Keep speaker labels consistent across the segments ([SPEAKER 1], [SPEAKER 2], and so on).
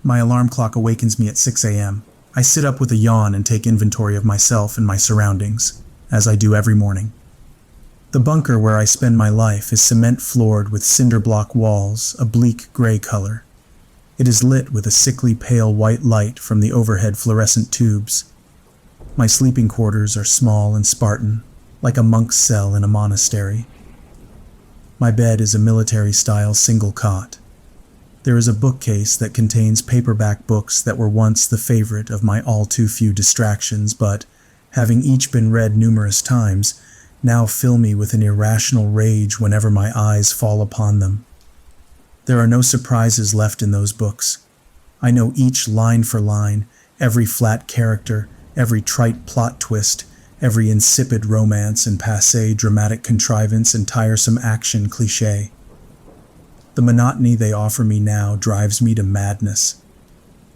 [SPEAKER 1] My alarm clock awakens me at 6 a.m. I sit up with a yawn and take inventory of myself and my surroundings, as I do every morning. The bunker where I spend my life is cement-floored with cinder block walls, a bleak gray color. It is lit with a sickly pale white light from the overhead fluorescent tubes. My sleeping quarters are small and Spartan, like a monk's cell in a monastery. My bed is a military-style single cot. There is a bookcase that contains paperback books that were once the favorite of my all-too-few distractions, but, having each been read numerous times, now fill me with an irrational rage whenever my eyes fall upon them. There are no surprises left in those books. I know each line for line, every flat character, every trite plot twist, every insipid romance and passé dramatic contrivance and tiresome action cliché. The monotony they offer me now drives me to madness.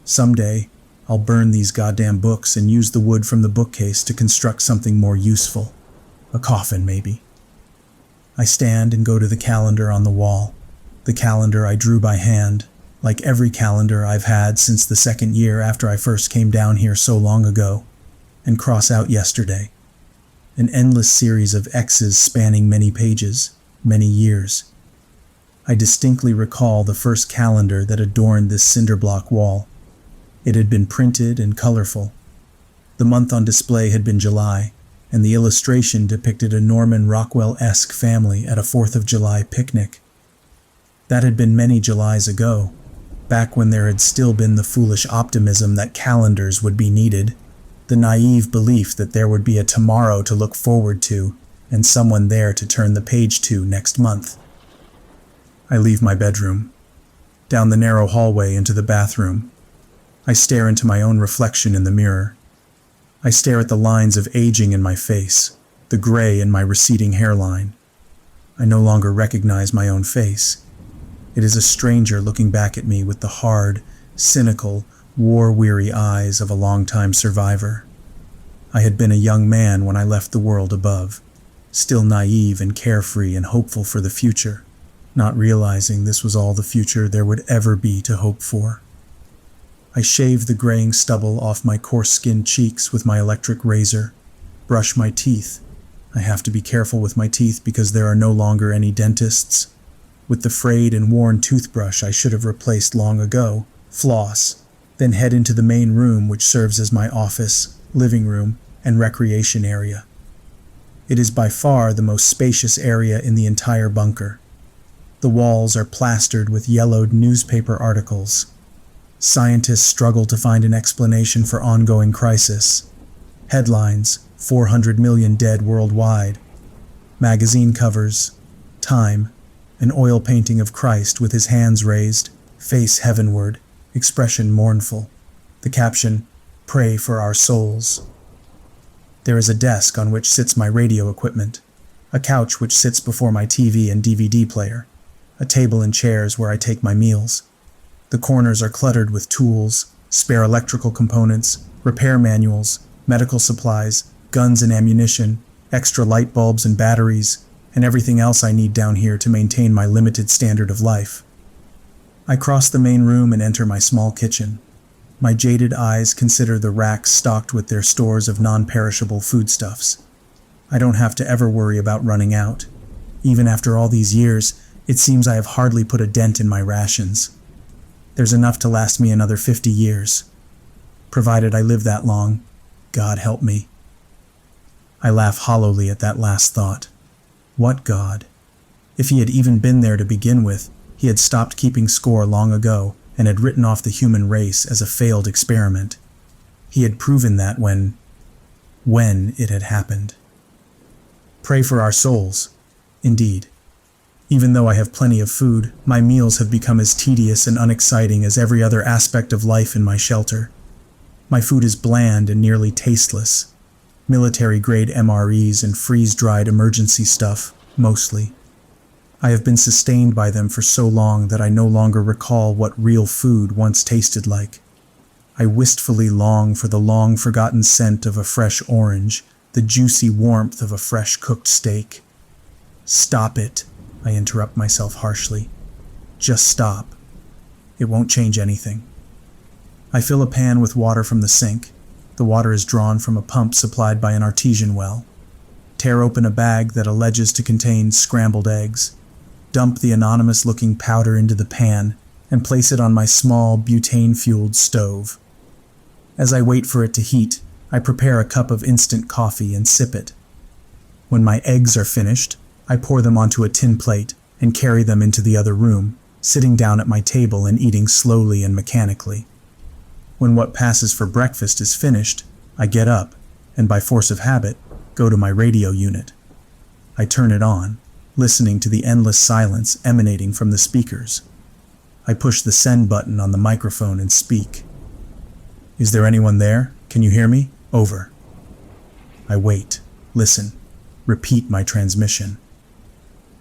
[SPEAKER 1] Someday, I'll burn these goddamn books and use the wood from the bookcase to construct something more useful. A coffin, maybe. I stand and go to the calendar on the wall. The calendar I drew by hand, like every calendar I've had since the second year after I first came down here so long ago, and cross out yesterday. An endless series of X's spanning many pages, many years. I distinctly recall the first calendar that adorned this cinder block wall. It had been printed and colorful. The month on display had been July, and the illustration depicted a Norman Rockwell-esque family at a 4th of July picnic. That had been many Julys ago, back when there had still been the foolish optimism that calendars would be needed, the naive belief that there would be a tomorrow to look forward to, and someone there to turn the page to next month. I leave my bedroom, down the narrow hallway into the bathroom. I stare into my own reflection in the mirror. I stare at the lines of aging in my face, the gray in my receding hairline. I no longer recognize my own face. It is a stranger looking back at me with the hard, cynical, war-weary eyes of a long-time survivor. I had been a young man when I left the world above, still naive and carefree and hopeful for the future, not realizing this was all the future there would ever be to hope for. I shave the graying stubble off my coarse-skinned cheeks with my electric razor, brush my teeth. I have to be careful with my teeth because there are no longer any dentists. With the frayed and worn toothbrush I should have replaced long ago, floss, then head into the main room which serves as my office, living room, and recreation area. It is by far the most spacious area in the entire bunker. The walls are plastered with yellowed newspaper articles. Scientists struggle to find an explanation for ongoing crisis. Headlines, 400 million dead worldwide. Magazine covers, Time, an oil painting of Christ with his hands raised, face heavenward, expression mournful. The caption, Pray for our souls. There is a desk on which sits my radio equipment, a couch which sits before my TV and DVD player, a table and chairs where I take my meals. The corners are cluttered with tools, spare electrical components, repair manuals, medical supplies, guns and ammunition, extra light bulbs and batteries, and everything else I need down here to maintain my limited standard of life. I cross the main room and enter my small kitchen. My jaded eyes consider the racks stocked with their stores of non-perishable foodstuffs. I don't have to ever worry about running out. Even after all these years, it seems I have hardly put a dent in my rations. There's enough to last me another 50 years. Provided I live that long, God help me. I laugh hollowly at that last thought. What God? If he had even been there to begin with, he had stopped keeping score long ago and had written off the human race as a failed experiment. He had proven that when it had happened. Pray for our souls. Indeed. Even though I have plenty of food, my meals have become as tedious and unexciting as every other aspect of life in my shelter. My food is bland and nearly tasteless. Military-grade MREs and freeze-dried emergency stuff, mostly. I have been sustained by them for so long that I no longer recall what real food once tasted like. I wistfully long for the long-forgotten scent of a fresh orange, the juicy warmth of a fresh-cooked steak. Stop it, I interrupt myself harshly. Just stop. It won't change anything. I fill a pan with water from the sink. The water is drawn from a pump supplied by an artesian well. Tear open a bag that alleges to contain scrambled eggs. Dump the anonymous-looking powder into the pan and place it on my small butane-fueled stove. As I wait for it to heat, I prepare a cup of instant coffee and sip it. When my eggs are finished, I pour them onto a tin plate and carry them into the other room, sitting down at my table and eating slowly and mechanically. When what passes for breakfast is finished, I get up and, by force of habit, go to my radio unit. I turn it on, listening to the endless silence emanating from the speakers. I push the send button on the microphone and speak. "Is there anyone there? Can you hear me? Over." I wait, listen, repeat my transmission.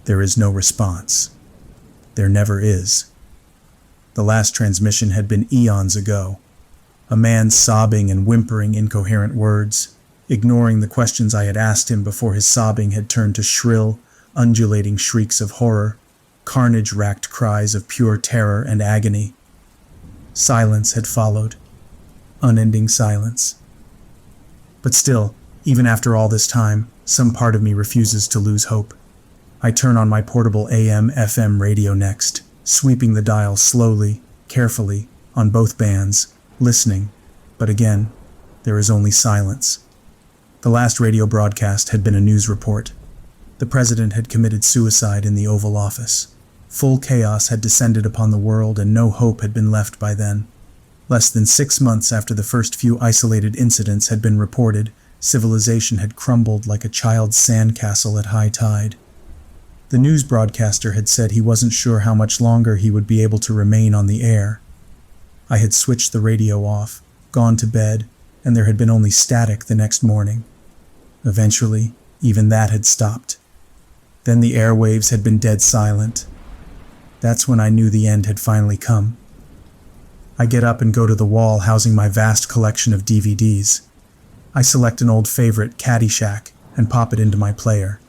[SPEAKER 1] There is no response. There never is. The last transmission had been eons ago. A man sobbing and whimpering incoherent words, ignoring the questions I had asked him before his sobbing had turned to shrill, undulating shrieks of horror, carnage-racked cries of pure terror and agony. Silence had followed. Unending silence. But still, even after all this time, some part of me refuses to lose hope. I turn on my portable AM/FM radio next, sweeping the dial slowly, carefully, on both bands, listening, but again, there is only silence. The last radio broadcast had been a news report. The president had committed suicide in the Oval Office. Full chaos had descended upon the world and no hope had been left by then. Less than 6 months after the first few isolated incidents had been reported, civilization had crumbled like a child's sandcastle at high tide. The news broadcaster had said he wasn't sure how much longer he would be able to remain on the air. I had switched the radio off, gone to bed, and there had been only static the next morning. Eventually, even that had stopped. Then the airwaves had been dead silent. That's when I knew the end had finally come. I get up and go to the wall housing my vast collection of DVDs. I select an old favorite, Caddyshack, and pop it into my player.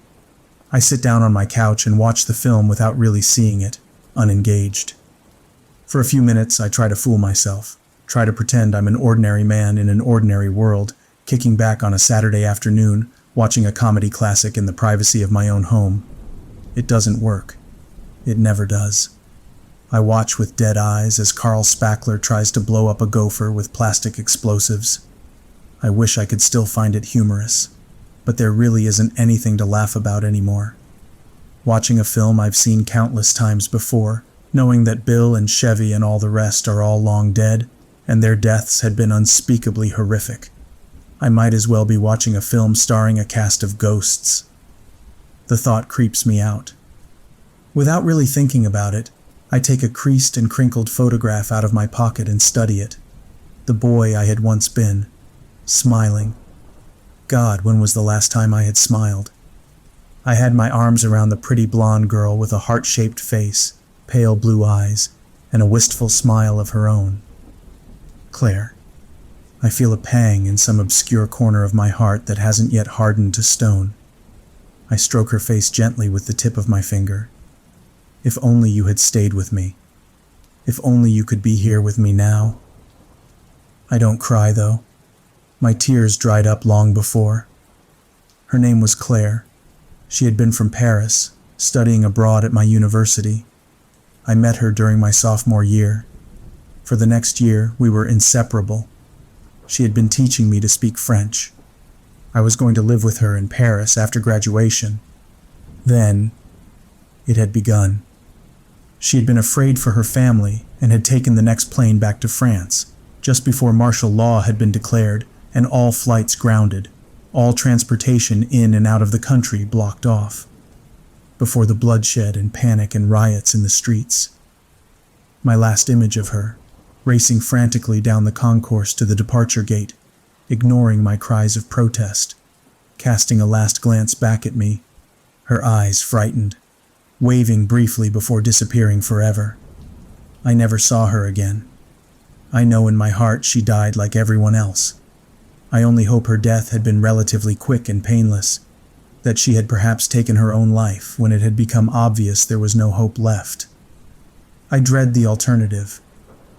[SPEAKER 1] I sit down on my couch and watch the film without really seeing it, unengaged. For a few minutes, I try to fool myself, try to pretend I'm an ordinary man in an ordinary world, kicking back on a Saturday afternoon, watching a comedy classic in the privacy of my own home. It doesn't work. It never does. I watch with dead eyes as Carl Spackler tries to blow up a gopher with plastic explosives. I wish I could still find it humorous, but there really isn't anything to laugh about anymore. Watching a film I've seen countless times before, knowing that Bill and Chevy and all the rest are all long dead, and their deaths had been unspeakably horrific. I might as well be watching a film starring a cast of ghosts. The thought creeps me out. Without really thinking about it, I take a creased and crinkled photograph out of my pocket and study it. The boy I had once been, smiling. God, when was the last time I had smiled? I had my arms around the pretty blonde girl with a heart-shaped face, pale blue eyes, and a wistful smile of her own. Claire. I feel a pang in some obscure corner of my heart that hasn't yet hardened to stone. I stroke her face gently with the tip of my finger. If only you had stayed with me. If only you could be here with me now. I don't cry, though. My tears dried up long before. Her name was Claire. She had been from Paris, studying abroad at my university. I met her during my sophomore year. For the next year, we were inseparable. She had been teaching me to speak French. I was going to live with her in Paris after graduation. Then, it had begun. She had been afraid for her family and had taken the next plane back to France, just before martial law had been declared and all flights grounded, all transportation in and out of the country blocked off, before the bloodshed and panic and riots in the streets. My last image of her, racing frantically down the concourse to the departure gate, ignoring my cries of protest, casting a last glance back at me, her eyes frightened, waving briefly before disappearing forever. I never saw her again. I know in my heart she died like everyone else. I only hope her death had been relatively quick and painless, that she had perhaps taken her own life when it had become obvious there was no hope left. I dread the alternative.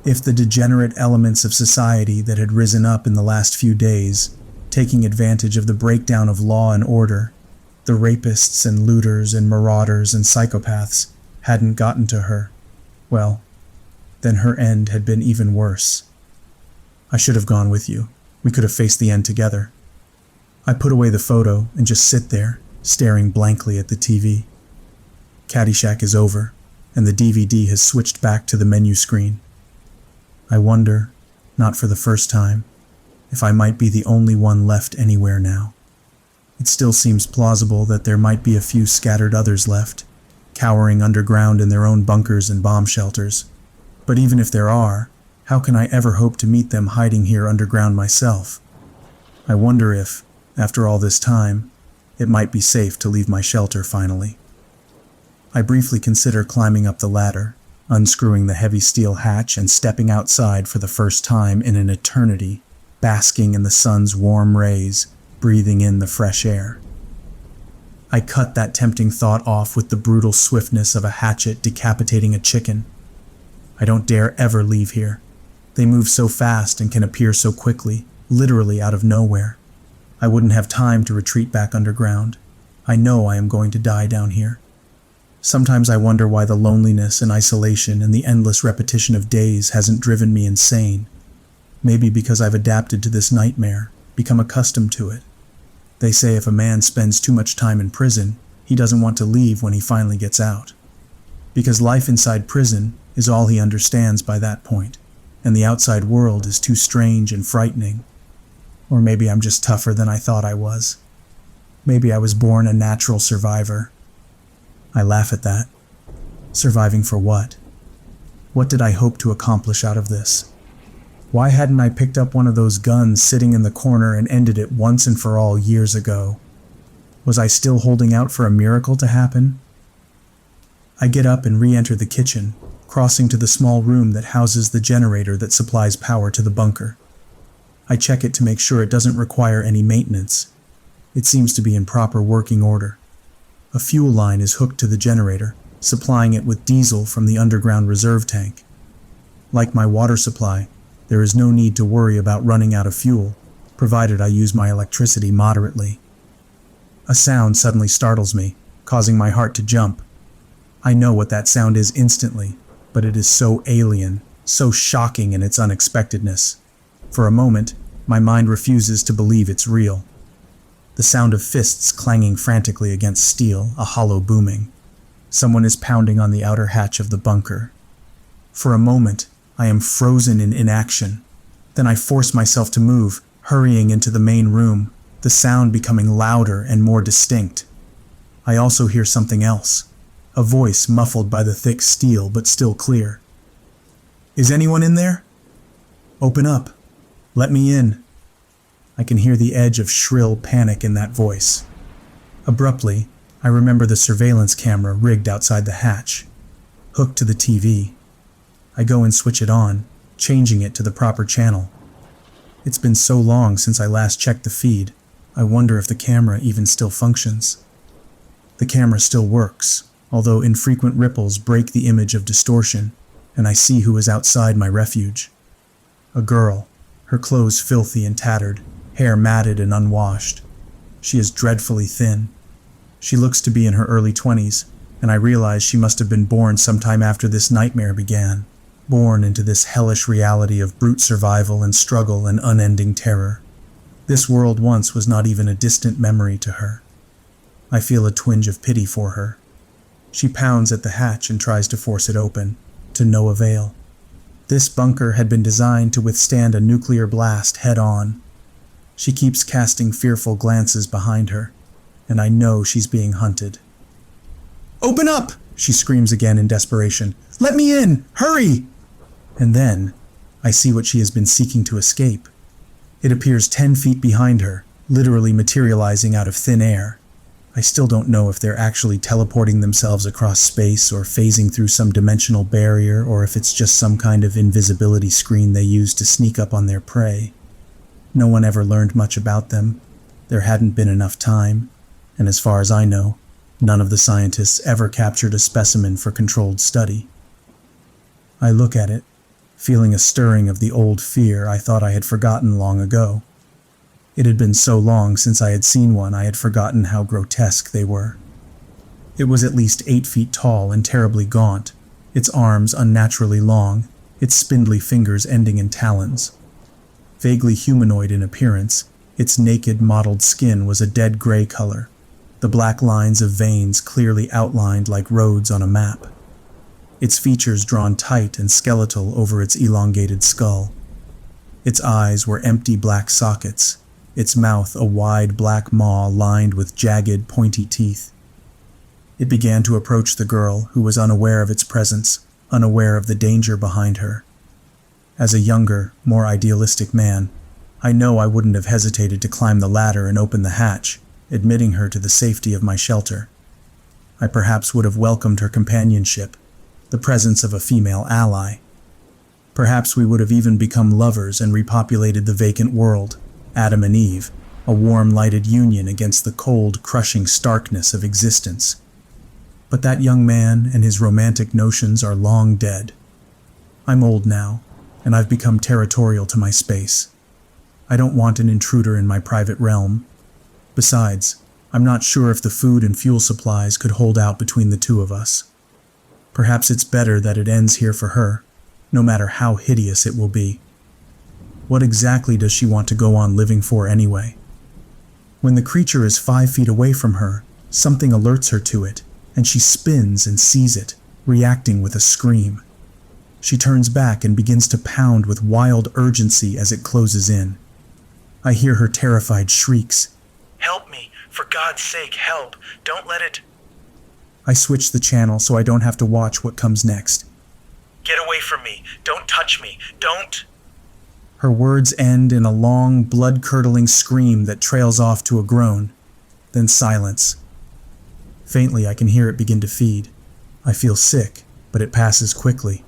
[SPEAKER 1] If the degenerate elements of society that had risen up in the last few days, taking advantage of the breakdown of law and order, the rapists and looters and marauders and psychopaths, hadn't gotten to her, well, then her end had been even worse. I should have gone with you. We could have faced the end together. I put away the photo and just sit there, staring blankly at the TV. Caddyshack is over, and the DVD has switched back to the menu screen. I wonder, not for the first time, if I might be the only one left anywhere now. It still seems plausible that there might be a few scattered others left, cowering underground in their own bunkers and bomb shelters. But even if there are, how can I ever hope to meet them hiding here underground myself? I wonder if, after all this time, it might be safe to leave my shelter finally. I briefly consider climbing up the ladder, unscrewing the heavy steel hatch and stepping outside for the first time in an eternity, basking in the sun's warm rays, breathing in the fresh air. I cut that tempting thought off with the brutal swiftness of a hatchet decapitating a chicken. I don't dare ever leave here. They move so fast and can appear so quickly, literally out of nowhere. I wouldn't have time to retreat back underground. I know I am going to die down here. Sometimes I wonder why the loneliness and isolation and the endless repetition of days hasn't driven me insane. Maybe because I've adapted to this nightmare, become accustomed to it. They say if a man spends too much time in prison, he doesn't want to leave when he finally gets out. Because life inside prison is all he understands by that point, and the outside world is too strange and frightening. Or maybe I'm just tougher than I thought I was. Maybe I was born a natural survivor. I laugh at that. Surviving for what? What did I hope to accomplish out of this? Why hadn't I picked up one of those guns sitting in the corner and ended it once and for all years ago? Was I still holding out for a miracle to happen? I get up and re-enter the kitchen, crossing to the small room that houses the generator that supplies power to the bunker. I check it to make sure it doesn't require any maintenance. It seems to be in proper working order. A fuel line is hooked to the generator, supplying it with diesel from the underground reserve tank. Like my water supply, there is no need to worry about running out of fuel, provided I use my electricity moderately. A sound suddenly startles me, causing my heart to jump. I know what that sound is instantly, but it is so alien, so shocking in its unexpectedness. For a moment, my mind refuses to believe it's real. The sound of fists clanging frantically against steel, a hollow booming. Someone is pounding on the outer hatch of the bunker. For a moment, I am frozen in inaction. Then I force myself to move, hurrying into the main room, the sound becoming louder and more distinct. I also hear something else, a voice muffled by the thick steel but still clear. "Is anyone in there? Open up. Let me in." I can hear the edge of shrill panic in that voice. Abruptly, I remember the surveillance camera rigged outside the hatch, hooked to the TV. I go and switch it on, changing it to the proper channel. It's been so long since I last checked the feed, I wonder if the camera even still functions. The camera still works, although infrequent ripples break the image of distortion, and I see who is outside my refuge. A girl, her clothes filthy and tattered, hair matted and unwashed. She is dreadfully thin. She looks to be in her early 20s, and I realize she must have been born sometime after this nightmare began, born into this hellish reality of brute survival and struggle and unending terror. This world once was not even a distant memory to her. I feel a twinge of pity for her. She pounds at the hatch and tries to force it open, to no avail. This bunker had been designed to withstand a nuclear blast head-on. She keeps casting fearful glances behind her, and I know she's being hunted. "Open up!" she screams again in desperation. "Let me in! Hurry!" And then, I see what she has been seeking to escape. It appears 10 feet behind her, literally materializing out of thin air. I still don't know if they're actually teleporting themselves across space or phasing through some dimensional barrier, or if it's just some kind of invisibility screen they use to sneak up on their prey. No one ever learned much about them. There hadn't been enough time, and as far as I know, none of the scientists ever captured a specimen for controlled study. I look at it, feeling a stirring of the old fear I thought I had forgotten long ago. It had been so long since I had seen one I had forgotten how grotesque they were. It was at least 8 feet tall and terribly gaunt, its arms unnaturally long, its spindly fingers ending in talons. Vaguely humanoid in appearance, its naked, mottled skin was a dead gray color, the black lines of veins clearly outlined like roads on a map. Its features drawn tight and skeletal over its elongated skull. Its eyes were empty black sockets, its mouth a wide black maw lined with jagged, pointy teeth. It began to approach the girl, who was unaware of its presence, unaware of the danger behind her. As a younger, more idealistic man, I know I wouldn't have hesitated to climb the ladder and open the hatch, admitting her to the safety of my shelter. I perhaps would have welcomed her companionship, the presence of a female ally. Perhaps we would have even become lovers and repopulated the vacant world, Adam and Eve, a warm, lighted union against the cold, crushing starkness of existence. But that young man and his romantic notions are long dead. I'm old now, and I've become territorial to my space. I don't want an intruder in my private realm. Besides, I'm not sure if the food and fuel supplies could hold out between the two of us. Perhaps it's better that it ends here for her, no matter how hideous it will be. What exactly does she want to go on living for anyway? When the creature is 5 feet away from her, something alerts her to it, and she spins and sees it, reacting with a scream. She turns back and begins to pound with wild urgency as it closes in. I hear her terrified shrieks.
[SPEAKER 2] "Help me! For God's sake, help! Don't let it—"
[SPEAKER 1] I switch the channel so I don't have to watch what comes next.
[SPEAKER 2] "Get away from me! Don't touch me! Don't—"
[SPEAKER 1] Her words end in a long, blood-curdling scream that trails off to a groan, then silence. Faintly, I can hear it begin to feed. I feel sick, but it passes quickly.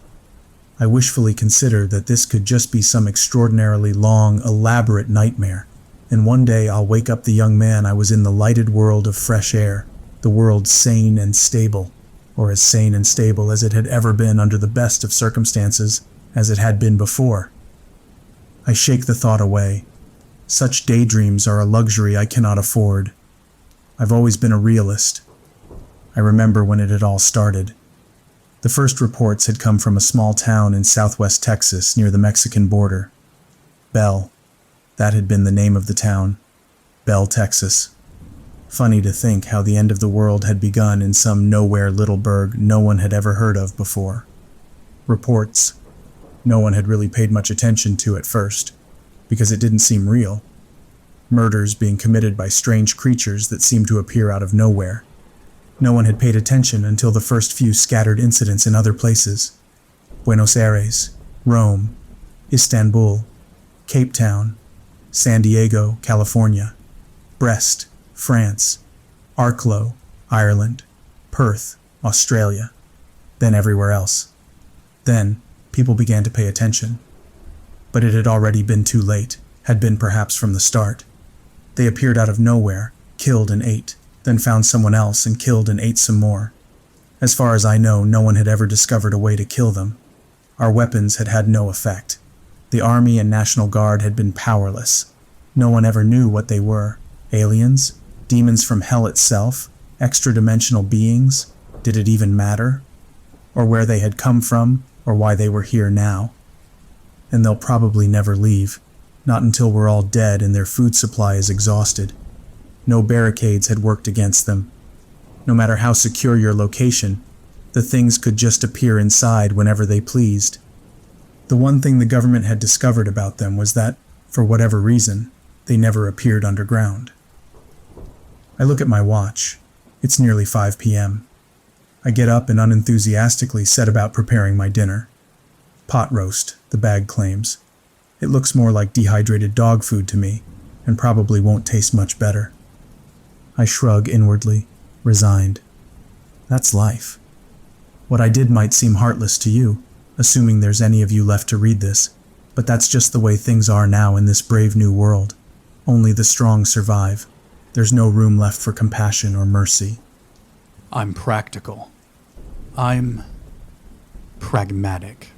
[SPEAKER 1] I wishfully consider that this could just be some extraordinarily long, elaborate nightmare, and one day I'll wake up the young man I was in the lighted world of fresh air, the world sane and stable, or as sane and stable as it had ever been under the best of circumstances, as it had been before. I shake the thought away. Such daydreams are a luxury I cannot afford. I've always been a realist. I remember when it had all started. The first reports had come from a small town in southwest Texas near the Mexican border. Bell. That had been the name of the town. Bell, Texas. Funny to think how the end of the world had begun in some nowhere little burg no one had ever heard of before. Reports. No one had really paid much attention to at first, because it didn't seem real. Murders being committed by strange creatures that seemed to appear out of nowhere. No one had paid attention until the first few scattered incidents in other places. Buenos Aires, Rome, Istanbul, Cape Town, San Diego, California, Brest, France, Arklow, Ireland, Perth, Australia, then everywhere else. Then, people began to pay attention. But it had already been too late, had been perhaps from the start. They appeared out of nowhere, killed and ate, then found someone else and killed and ate some more. As far as I know, no one had ever discovered a way to kill them. Our weapons had had no effect. The Army and National Guard had been powerless. No one ever knew what they were. Aliens? Demons from hell itself? Extra-dimensional beings? Did it even matter? Or where they had come from, or why they were here now? And they'll probably never leave, not until we're all dead and their food supply is exhausted. No barricades had worked against them. No matter how secure your location, the things could just appear inside whenever they pleased. The one thing the government had discovered about them was that, for whatever reason, they never appeared underground. I look at my watch. It's nearly 5 p.m. I get up and unenthusiastically set about preparing my dinner. Pot roast, the bag claims. It looks more like dehydrated dog food to me, and probably won't taste much better. I shrug inwardly, resigned. That's life. What I did might seem heartless to you, assuming there's any of you left to read this, but that's just the way things are now in this brave new world. Only the strong survive. There's no room left for compassion or mercy.
[SPEAKER 3] I'm practical. I'm pragmatic.